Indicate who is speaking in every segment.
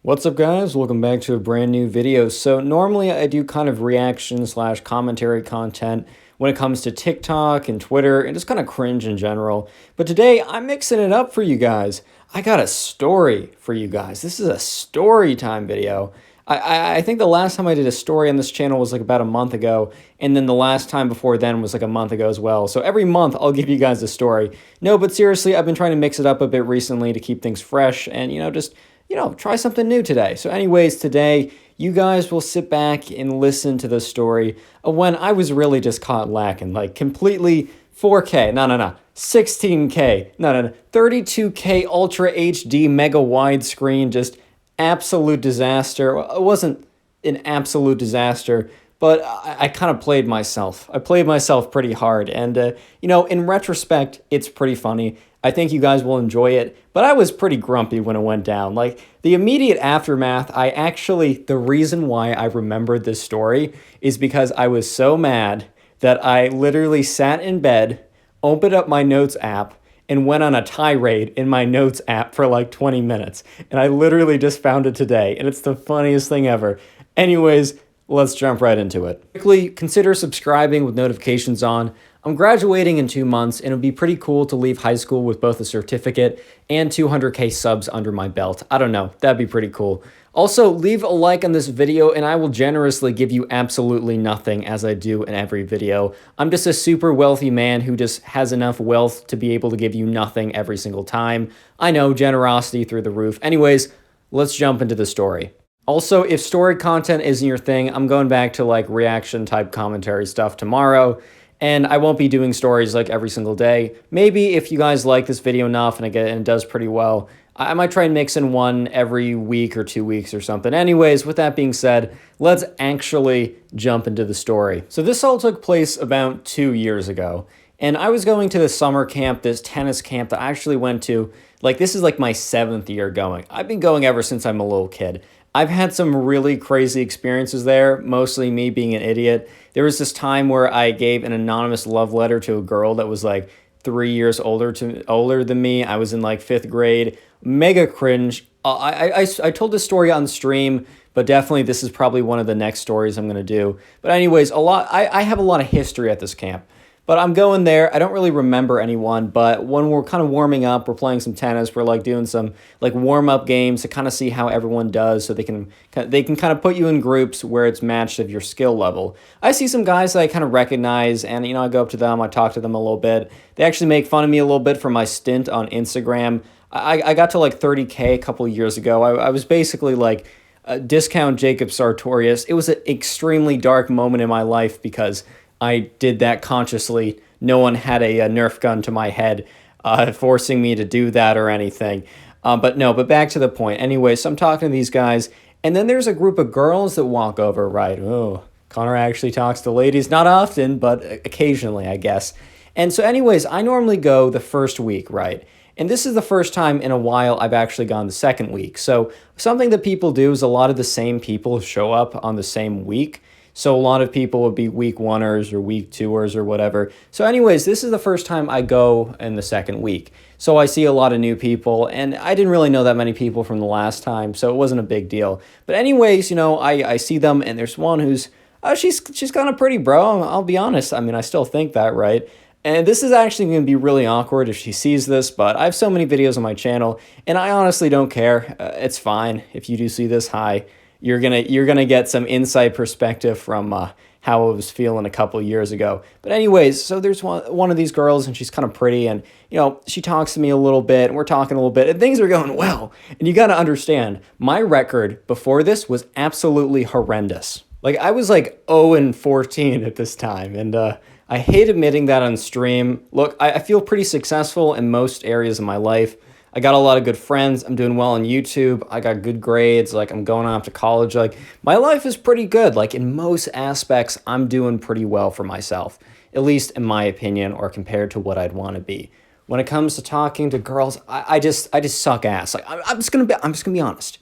Speaker 1: What's up, guys? Welcome back to a brand new video. So normally I do kind of reaction slash commentary content when it comes to TikTok and Twitter and just kind of cringe in general. But today I'm mixing it up for you guys. I got a story for you guys. This is a story time video. I think the last time I did a story on this channel was like about a month ago, and then the last time before then was like a month ago as well. So every month I'll give you guys a story. No, but seriously, I've been trying to mix it up a bit recently to keep things fresh and, just try something new today. So anyways, today you guys will sit back and listen to the story of when I was really just caught lacking, like completely 4K, no, 16K, no, 32K Ultra HD mega widescreen, just absolute disaster. It wasn't an absolute disaster, but I kind of played myself. I played myself pretty hard, and in retrospect, it's pretty funny. I think you guys will enjoy it, but I was pretty grumpy when it went down. Like, the immediate aftermath, the reason why I remembered this story is because I was so mad that I literally sat in bed, opened up my notes app, and went on a tirade in my notes app for like 20 minutes. And I literally just found it today, and it's the funniest thing ever. Anyways, let's jump right into it. Quickly, consider subscribing with notifications on. I'm graduating in 2 months, and it would be pretty cool to leave high school with both a certificate and 200K subs under my belt. I don't know, that'd be pretty cool. Also, leave a like on this video, and I will generously give you absolutely nothing, as I do in every video. I'm just a super wealthy man who just has enough wealth to be able to give you nothing every single time. I know, generosity through the roof. Anyways, let's jump into the story. Also, if story content isn't your thing, I'm going back to like reaction type commentary stuff tomorrow. And I won't be doing stories like every single day. Maybe if you guys like this video enough and it does pretty well, I might try and mix in one every week or 2 weeks or something. Anyways, with that being said, let's actually jump into the story. So this all took place about 2 years ago. And I was going to this summer camp, this tennis camp that I actually went to. Like, this is like my 7th year going. I've been going ever since I'm a little kid. I've had some really crazy experiences there, mostly me being an idiot. There was this time where I gave an anonymous love letter to a girl that was like 3 years older than me. I was in like 5th grade. Mega cringe. I told this story on stream, but definitely this is probably one of the next stories I'm going to do. But anyways, I have a lot of history at this camp. But I'm going there. I don't really remember anyone, but when we're kind of warming up, we're playing some tennis, we're like doing some like warm-up games to kind of see how everyone does, so they can kind of put you in groups where it's matched of your skill level. I see some guys that I kind of recognize, and I go up to them, I talk to them a little bit. They actually make fun of me a little bit for my stint on Instagram. I got to like 30K a couple years ago. I was basically like discount Jacob Sartorius. It was an extremely dark moment in my life because I did that consciously. No one had a Nerf gun to my head forcing me to do that or anything. But back to the point. Anyway, so I'm talking to these guys, and then there's a group of girls that walk over, right? Oh, Connor actually talks to ladies. Not often, but occasionally, I guess. And so anyways, I normally go the first week, right? And this is the first time in a while I've actually gone the second week. So something that people do is a lot of the same people show up on the same week. So a lot of people would be week 1ers or week 2ers or whatever. So anyways, this is the first time I go in the second week. So I see a lot of new people, and I didn't really know that many people from the last time, so it wasn't a big deal. But anyways, I see them, and there's one who's, she's kind of pretty, bro. I'll be honest. I mean, I still think that, right? And this is actually going to be really awkward if she sees this, but I have so many videos on my channel, and I honestly don't care. It's fine if you do see this. Hi. You're gonna get some inside perspective from how I was feeling a couple years ago. But anyways, so there's one of these girls, and she's kind of pretty, and she talks to me a little bit, and we're talking a little bit, and things are going well. And you got to understand, my record before this was absolutely horrendous. Like, I was like 0-14 at this time, and I hate admitting that on stream. Look, I feel pretty successful in most areas of my life. I got a lot of good friends. I'm doing well on YouTube. I got good grades. Like, I'm going off to college. Like, my life is pretty good. Like, in most aspects, I'm doing pretty well for myself, at least in my opinion, or compared to what I'd want to be. When it comes to talking to girls, I just suck ass. Like, I'm just gonna be honest.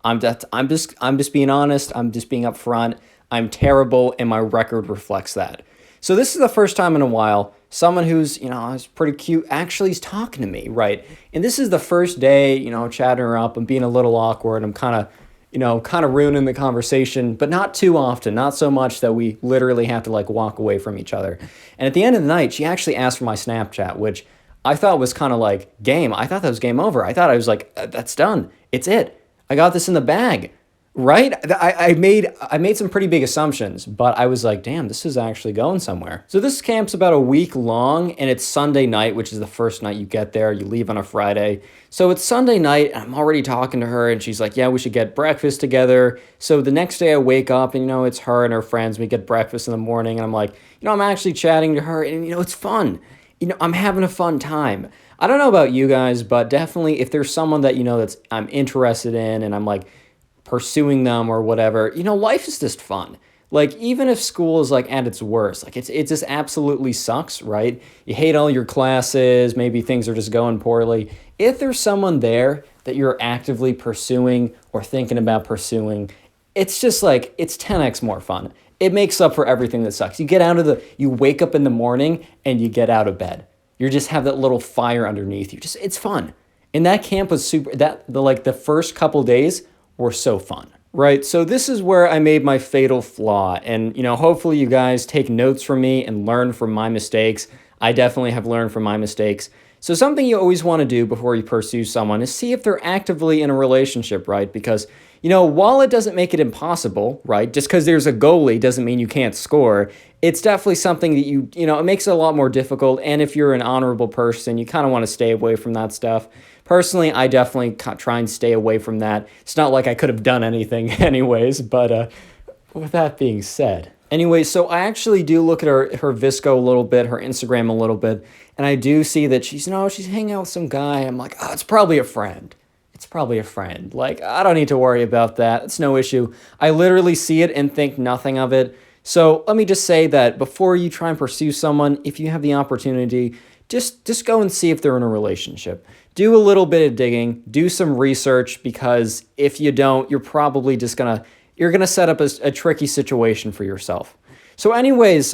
Speaker 1: I'm just being honest. I'm just being upfront. I'm terrible, and my record reflects that. So this is the first time in a while someone who's, is pretty cute actually is talking to me, right? And this is the first day, chatting her up. I'm being a little awkward. I'm kind of kind of ruining the conversation, but not too often, not so much that we literally have to like walk away from each other. And at the end of the night, she actually asked for my Snapchat, which I thought was kind of like game. I thought that was game over. I thought I was like, that's done. It's it. I got this in the bag. Right? I made some pretty big assumptions, but I was like, damn, this is actually going somewhere. So this camp's about a week long, and it's Sunday night, which is the first night you get there. You leave on a Friday. So it's Sunday night, and I'm already talking to her, and she's like, yeah, we should get breakfast together. So the next day I wake up, and, it's her and her friends. We get breakfast in the morning, and I'm like, I'm actually chatting to her, and, it's fun. I'm having a fun time. I don't know about you guys, but definitely if there's someone that, that's I'm interested in, and I'm like, pursuing them or whatever, life is just fun. Like, even if school is like at its worst, like it just absolutely sucks, right? You hate all your classes, maybe things are just going poorly. If there's someone there that you're actively pursuing or thinking about pursuing, it's just like, it's 10x more fun. It makes up for everything that sucks. You wake up in the morning and you get out of bed. You just have that little fire underneath you. It's fun. And that camp was the first couple days were so fun, right? So this is where I made my fatal flaw. And, hopefully you guys take notes from me and learn from my mistakes. I definitely have learned from my mistakes. So something you always want to do before you pursue someone is see if they're actively in a relationship, right? Because, while it doesn't make it impossible, right? Just because there's a goalie doesn't mean you can't score. It's definitely something that it makes it a lot more difficult. And if you're an honorable person, you kind of want to stay away from that stuff. Personally, I definitely try and stay away from that. It's not like I could have done anything anyways, but with that being said. Anyway, so I actually do look at her Visco a little bit, her Instagram a little bit, and I do see that she's hanging out with some guy. I'm like, oh, it's probably a friend. It's probably a friend. Like, I don't need to worry about that. It's no issue. I literally see it and think nothing of it. So let me just say that before you try and pursue someone, if you have the opportunity, just go and see if they're in a relationship. Do a little bit of digging, do some research, because if you don't, you're probably just you're gonna set up a tricky situation for yourself. So anyways,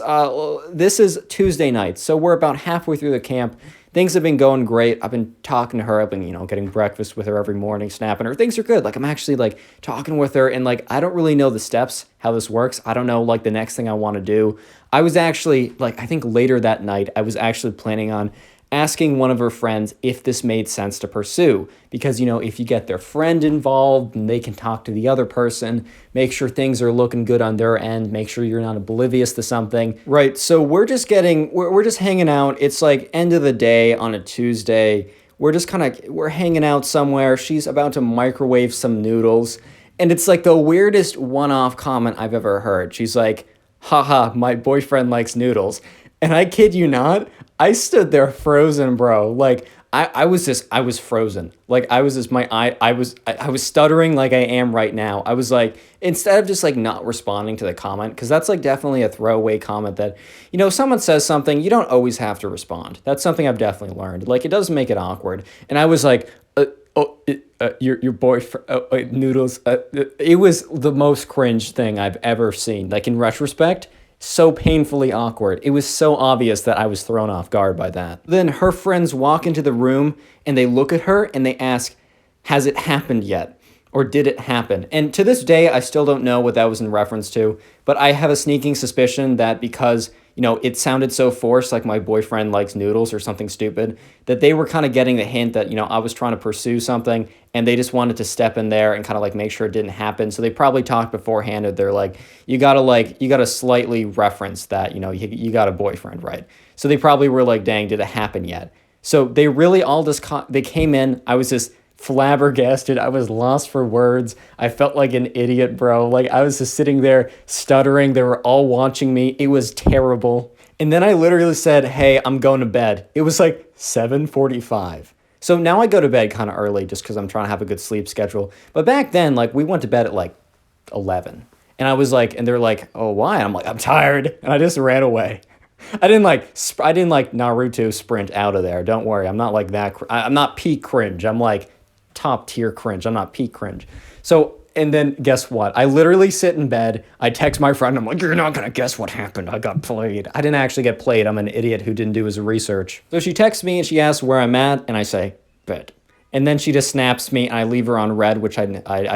Speaker 1: this is Tuesday night, so we're about halfway through the camp. Things have been going great. I've been talking to her. I've been, getting breakfast with her every morning, snapping her. Things are good. Like, I'm actually, talking with her, and, I don't really know the steps, how this works. I don't know, the next thing I want to do. I was actually, I think later that night, I was actually planning on asking one of her friends if this made sense to pursue. Because, if you get their friend involved and they can talk to the other person, make sure things are looking good on their end, make sure you're not oblivious to something. Right, so we're just hanging out. It's end of the day on a Tuesday. We're hanging out somewhere. She's about to microwave some noodles. And it's the weirdest one-off comment I've ever heard. She's like, haha, my boyfriend likes noodles. And I kid you not, I stood there frozen, bro. I was frozen. I was stuttering like I am right now. I was instead of just not responding to the comment, because that's definitely a throwaway comment that, someone says something, you don't always have to respond. That's something I've definitely learned. It does make it awkward. And I was your boyfriend, noodles. It was the most cringe thing I've ever seen. In retrospect, so painfully awkward. It was so obvious that I was thrown off guard by that. Then her friends walk into the room and they look at her and they ask, has it happened yet? Or did it happen? And to this day, I still don't know what that was in reference to, but I have a sneaking suspicion that because, it sounded so forced, like my boyfriend likes noodles or something stupid, that they were kind of getting the hint that, I was trying to pursue something and they just wanted to step in there and kind of make sure it didn't happen. So they probably talked beforehand. They're you gotta slightly reference that, you got a boyfriend, right? So they probably were dang, did it happen yet? So they really all they came in. I was just flabbergasted. I was lost for words. I felt like an idiot, bro. I was just sitting there stuttering. They were all watching me. It was terrible. And then I literally said, hey, I'm going to bed. It was 7:45. So now I go to bed kind of early just because I'm trying to have a good sleep schedule. But back then, we went to bed at 11. And I was and they're oh, why? I'm I'm tired. And I just ran away. I didn't Naruto sprint out of there. Don't worry. I'm not that. I'm not peak cringe. I'm top tier cringe. I'm not peak cringe. So, and then guess what? I literally sit in bed. I text my friend. I'm you're not going to guess what happened. I got played. I didn't actually get played. I'm an idiot who didn't do his research. So she texts me and she asks where I'm at. And I say, bed. And then she just snaps me, and I leave her on red, which I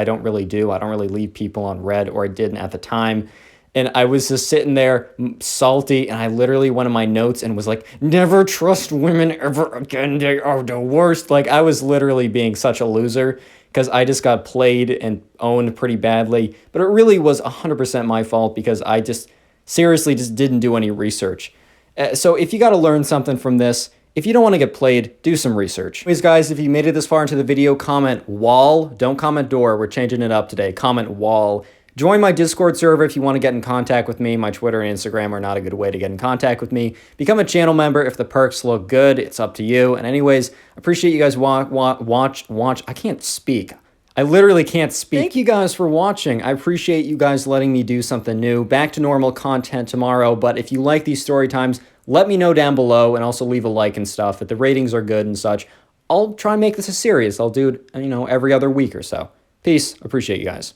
Speaker 1: don't really do. I don't really leave people on red, or I didn't at the time. And I was just sitting there salty, and I literally went in my notes and was like, never trust women ever again. They are the worst. Like, I was literally being such a loser because I just got played and owned pretty badly. But it really was 100% my fault because I just seriously just didn't do any research. So if you got to learn something from this, if you don't want to get played, do some research. Anyways, guys, if you made it this far into the video, comment wall. Don't comment door. We're changing it up today. Comment wall. Join my Discord server if you want to get in contact with me. My Twitter and Instagram are not a good way to get in contact with me. Become a channel member if the perks look good. It's up to you. And anyways, appreciate you guys watch. I can't speak. I literally can't speak. Thank you guys for watching. I appreciate you guys letting me do something new. Back to normal content tomorrow. But if you like these story times, let me know down below, and also leave a like and stuff. If the ratings are good and such, I'll try and make this a series. I'll do it, every other week or so. Peace. Appreciate you guys.